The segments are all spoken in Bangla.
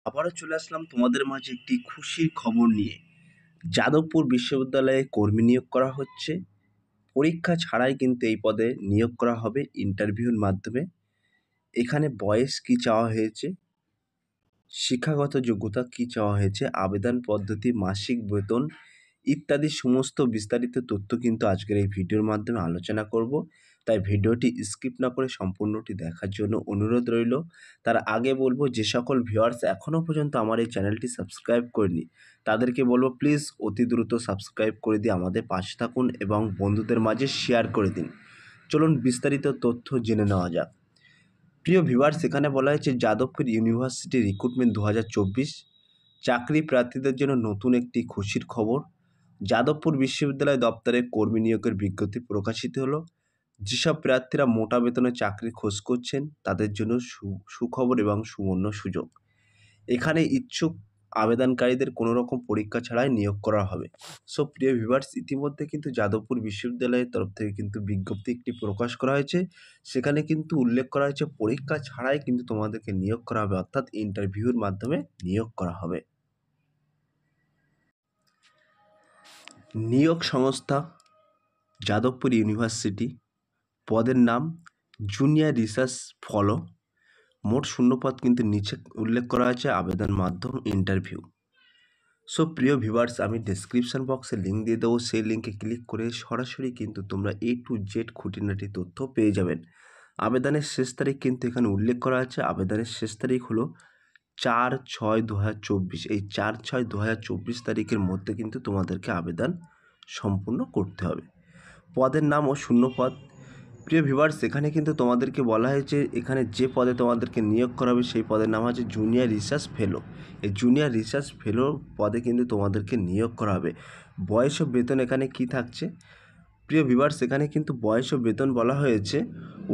আবারও চলে আসলাম তোমাদের মাঝে একটি খুশির খবর নিয়ে। যাদবপুর বিশ্ববিদ্যালয়ে কর্মী নিয়োগ করা হচ্ছে। পরীক্ষা ছাড়াই কিন্তু এই পদে নিয়োগ করা হবে ইন্টারভিউর মাধ্যমে। এখানে বয়স কী চাওয়া হয়েছে, শিক্ষাগত যোগ্যতা কী চাওয়া হয়েছে, আবেদন পদ্ধতি, মাসিক বেতন ইত্যাদি সমস্ত বিস্তারিত তথ্য কিন্তু আজকের এই ভিডিওর মাধ্যমে আলোচনা করব। তাই ভিডিওটি স্কিপ না করে সম্পূর্ণটি দেখার জন্য অনুরোধ রইল। তার আগে বলবো, যে সকল ভিউয়ার্স এখনও পর্যন্ত আমার এই চ্যানেলটি সাবস্ক্রাইব করেনি তাদেরকে বলবো প্লিজ অতি দ্রুত সাবস্ক্রাইব করে দিয়ে আমাদের পাশে থাকুন এবং বন্ধুদের মাঝে শেয়ার করে দিন। চলুন বিস্তারিত তথ্য জেনে নেওয়া যাক। প্রিয় ভিউয়ার্স, এখানে বলা হয়েছে যাদবপুর ইউনিভার্সিটি রিক্রুটমেন্ট 2024 চাকরি প্রার্থীদের জন্য নতুন একটি খুশির খবর। যাদবপুর বিশ্ববিদ্যালয় দপ্তরে কর্মী নিয়োগের বিজ্ঞপ্তি প্রকাশিত হলো। যেসব প্রার্থীরা মোটা বেতনে চাকরির খোঁজ করছেন তাদের জন্য সুখবর এবং সুবর্ণ সুযোগ। এখানে ইচ্ছুক আবেদনকারীদের কোনো রকম পরীক্ষা ছাড়াই নিয়োগ করা হবে। সো প্রিয় ভিউয়ার্স, ইতিমধ্যে কিন্তু যাদবপুর বিশ্ববিদ্যালয়ের তরফ থেকে কিন্তু বিজ্ঞপ্তি একটি প্রকাশ করা হয়েছে। সেখানে কিন্তু উল্লেখ করা হয়েছে পরীক্ষা ছাড়াই কিন্তু তোমাদেরকে নিয়োগ করা হবে, অর্থাৎ ইন্টারভিউর মাধ্যমে নিয়োগ করা হবে। নিয়োগ সংস্থা যাদবপুর ইউনিভার্সিটি। পদের নাম জুনিয়র রিসার্চ ফলো। মোট শূন্যপদ কিন্তু নিচে উল্লেখ করা আছে, আবেদন মাধ্যম ইন্টারভিউ। সো প্রিয় ভিউয়ার্স, আমি ডেসক্রিপশন বক্সে লিঙ্ক দিয়ে দেবো, সেই লিঙ্কে ক্লিক করে সরাসরি কিন্তু তোমরা A to Z খুঁটিনাটি তথ্য পেয়ে যাবেন। আবেদনের শেষ তারিখ কিন্তু এখানে উল্লেখ করা আছে। আবেদনের শেষ তারিখ হলো 4/6/2024। এই 4/6/2024 তারিখের মধ্যে কিন্তু তোমাদেরকে আবেদন সম্পূর্ণ করতে হবে। পদের নাম ও শূন্যপদ। প্রিয় ভিউয়ার্স, এখানে কিন্তু তোমাদেরকে বলা হয়েছে এখানে যে পদে তোমাদেরকে নিয়োগ করা হবে সেই পদের নাম আছে জুনিয়র রিসার্চ ফেলো। এই জুনিয়র রিসার্চ ফেলো পদে কিন্তু তোমাদেরকে নিয়োগ করা হবে। বয়স ও বেতন এখানে কি থাকছে? প্রিয় ভিউয়ার্স, এখানে কিন্তু বয়স ও বেতন বলা হয়েছে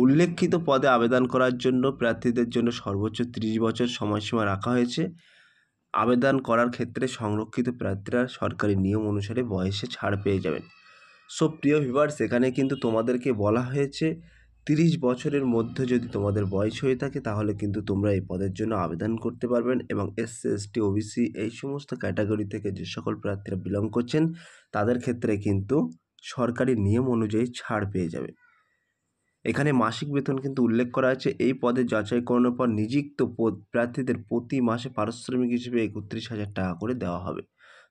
উল্লেখিত পদে আবেদন করার জন্য প্রার্থীদের জন্য সর্বোচ্চ 30 বছর সময়সীমা রাখা হয়েছে। আবেদন করার ক্ষেত্রে সংরক্ষিত প্রার্থীরা সরকারি নিয়ম অনুসারে বয়সে ছাড় পেয়ে যাবেন। সো প্রিয় ভিউয়ার্স, এখানে কিন্তু তোমাদেরকে বলা হয়েছে 30 বছরের মধ্যে যদি তোমাদের বয়স হয়ে থাকে তাহলে কিন্তু তোমরা এই পদের জন্য আবেদন করতে পারবেন, এবং SC ST OBC এই সমস্ত ক্যাটাগরি থেকে যে সকল প্রার্থীরা বিলং করছেন তাদের ক্ষেত্রে কিন্তু সরকারি নিয়ম অনুযায়ী ছাড় পেয়ে যাবে। এখানে মাসিক বেতন কিন্তু উল্লেখ করা আছে। এই পদে যাচাইকরণের পর নিযুক্ত প্রার্থীদের প্রতি মাসে পারিশ্রমিক হিসেবে 31,000 টাকা করে দেওয়া হবে।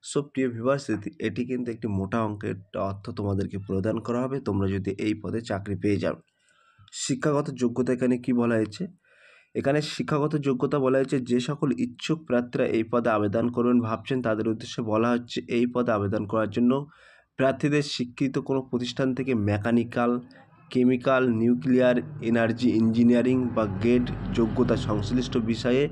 সো প্রিয় ভিউয়ার্স, এটি কিন্তু একটি মোটা অঙ্কের অর্থ তোমাদেরকে প্রদান করা হবে তোমরা যদি এই পদে চাকরি পেয়ে যাও। শিক্ষাগত যোগ্যতা এখানে কি বলা হয়েছে? এখানে শিক্ষাগত যোগ্যতা বলা হয়েছে যে সকল ইচ্ছুক প্রার্থীরা এই পদে আবেদন করবেন ভাবছেন তাদের উদ্দেশ্যে বলা হচ্ছে এই পদে আবেদন করার জন্য প্রার্থীদের স্বীকৃত কোনো প্রতিষ্ঠান থেকে mechanical, chemical, nuclear energy engineering বা গ্রেড যোগ্যতা সংশ্লিষ্ট বিষয়ে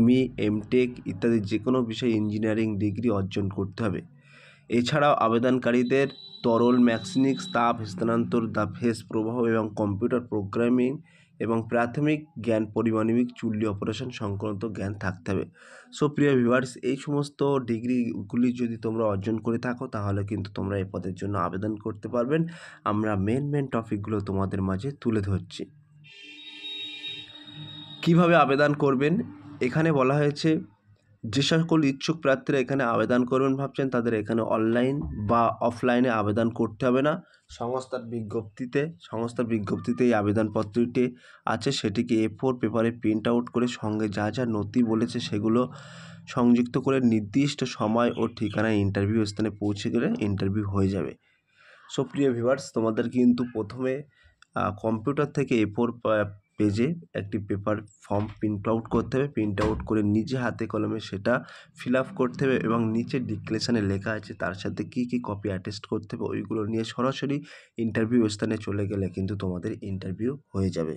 ME MTech ইত্যাদি যে কোনো বিষয়ে ইঞ্জিনিয়ারিং ডিগ্রি অর্জন করতে হবে। এছাড়াও আবেদনকারীদের তরল ম্যাক্সিনিক্স তাপ স্থানান্তর, দা ফেস প্রবাহ এবং কম্পিউটার প্রোগ্রামিং এবং প্রাথমিক জ্ঞান পারমাণবিক চুল্লি অপারেশন সংক্রান্ত জ্ঞান থাকতে হবে। সো প্রিয় ভিউয়ার্স, এই সমস্ত ডিগ্রিগুলি যদি তোমরা অর্জন করে থাকো তাহলে কিন্তু তোমরা এই পদের জন্য আবেদন করতে পারবেন। আমরা মেন টপিকগুলো তোমাদের মাঝে তুলে ধরছি। কিভাবে আবেদন করবেন? এখানে বলা হয়েছে যে সকল ইচ্ছুক প্রার্থীরা এখানে আবেদন করবেন ভাবছেন তাদের এখানে অনলাইন বা অফলাইনে আবেদন করতে হবে না। সংস্থার বিজ্ঞপ্তিতে এই আবেদনপত্রটি আছে, সেটিকে A4 পেপারে প্রিন্ট আউট করে সঙ্গে যা যা নথি বলেছে সেগুলো সংযুক্ত করে নির্দিষ্ট সময় ও ঠিকানায় ইন্টারভিউ স্থানে পৌঁছে গেলে ইন্টারভিউ হয়ে যাবে। সো প্রিয় ভিউয়ার্স, তোমাদের কিন্তু প্রথমে কম্পিউটার থেকে A4 পেজে একটি পেপার ফর্ম প্রিন্ট আউট করতে হবে। প্রিন্ট আউট করে নিজে হাতে কলমে সেটা ফিল আপ করতে হবে এবং নিচে ডিক্লেরেশনে লেখা আছে তার সাথে কী কী কপি অ্যাটেস্ট করতে হবে ওইগুলো নিয়ে সরাসরি ইন্টারভিউ স্থানে চলে গেলে কিন্তু তোমাদের ইন্টারভিউ হয়ে যাবে।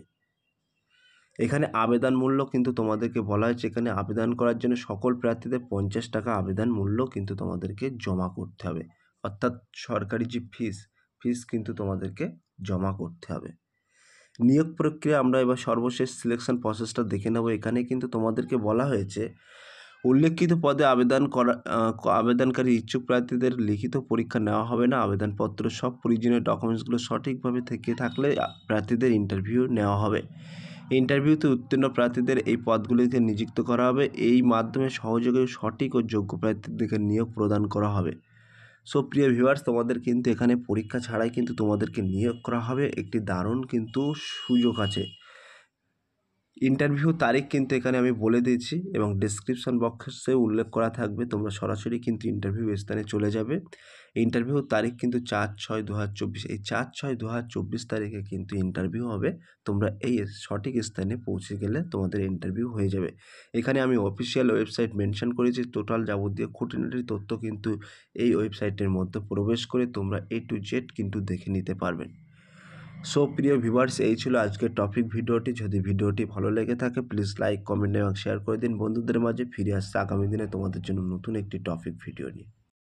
এখানে আবেদন মূল্য কিন্তু তোমাদেরকে বলা হয়েছে এখানে আবেদন করার জন্য সকল প্রার্থীদের 50 টাকা আবেদন মূল্য কিন্তু তোমাদেরকে জমা করতে হবে, অর্থাৎ সরকারি যে ফিস কিন্তু তোমাদেরকে জমা করতে হবে। নিয়োগ প্রক্রিয়া আমরা এবার সর্বশেষ সিলেকশন প্রসেসটা দেখে নেব। এখানে কিন্তু তোমাদেরকে বলা হয়েছে উল্লেখিত পদে আবেদনকারী ইচ্ছুক প্রার্থীদের লিখিত পরীক্ষা নেওয়া হবে না। আবেদনপত্র সব প্রয়োজনীয় ডকুমেন্টসগুলো সঠিকভাবে থেকে থাকলে প্রার্থীদের ইন্টারভিউ নেওয়া হবে। ইন্টারভিউতে উত্তীর্ণ প্রার্থীদের এই পদগুলিতে নিযুক্ত করা হবে। এই মাধ্যমে সহযোগে সঠিক ও যোগ্য প্রার্থীদেরকে নিয়োগ প্রদান করা হবে। সো প্রিয় ভিউয়ার্স, তোমাদের কিন্তু এখানে পরীক্ষা ছাড়াই কিন্তু তোমাদেরকে নিয়োগ করা হবে। একটি দারুণ কিন্তু সুযোগ আছে। ইন্টারভিউ তারিখ কিন্তু এখানে আমি বলে দিয়েছি এবং ডেসক্রিপশন বক্সে উল্লেখ করা থাকবে। তোমরা সরাসরি কিন্তু ইন্টারভিউ স্থানে চলে যাবে। ইন্টারভিউ তারিখ কিন্তু 4/6/2024। এই 4/6/2024 তারিখে কিন্তু ইন্টারভিউ হবে। তোমরা এই সঠিক স্থানে পৌঁছে গেলে তোমাদের ইন্টারভিউ হয়ে যাবে। এখানে আমি অফিসিয়াল ওয়েবসাইট মেনশন করেছি। টোটাল যাবতীয় খুঁটিনাটি তথ্য কিন্তু এই ওয়েবসাইটের মধ্যে প্রবেশ করে তোমরা A to Z কিন্তু দেখে নিতে পারবেন। সো প্রিয় ভিউয়ার্স, এই ছিল আজকের টপিক ভিডিওটি। যদি ভিডিওটি ভালো লেগে থাকে প্লিজ লাইক, কমেন্ট এবং শেয়ার করে দিন বন্ধুদের মাঝে। ফিরে আসছে আগামী দিনে তোমাদের জন্য নতুন একটি টপিক ভিডিও নিয়ে।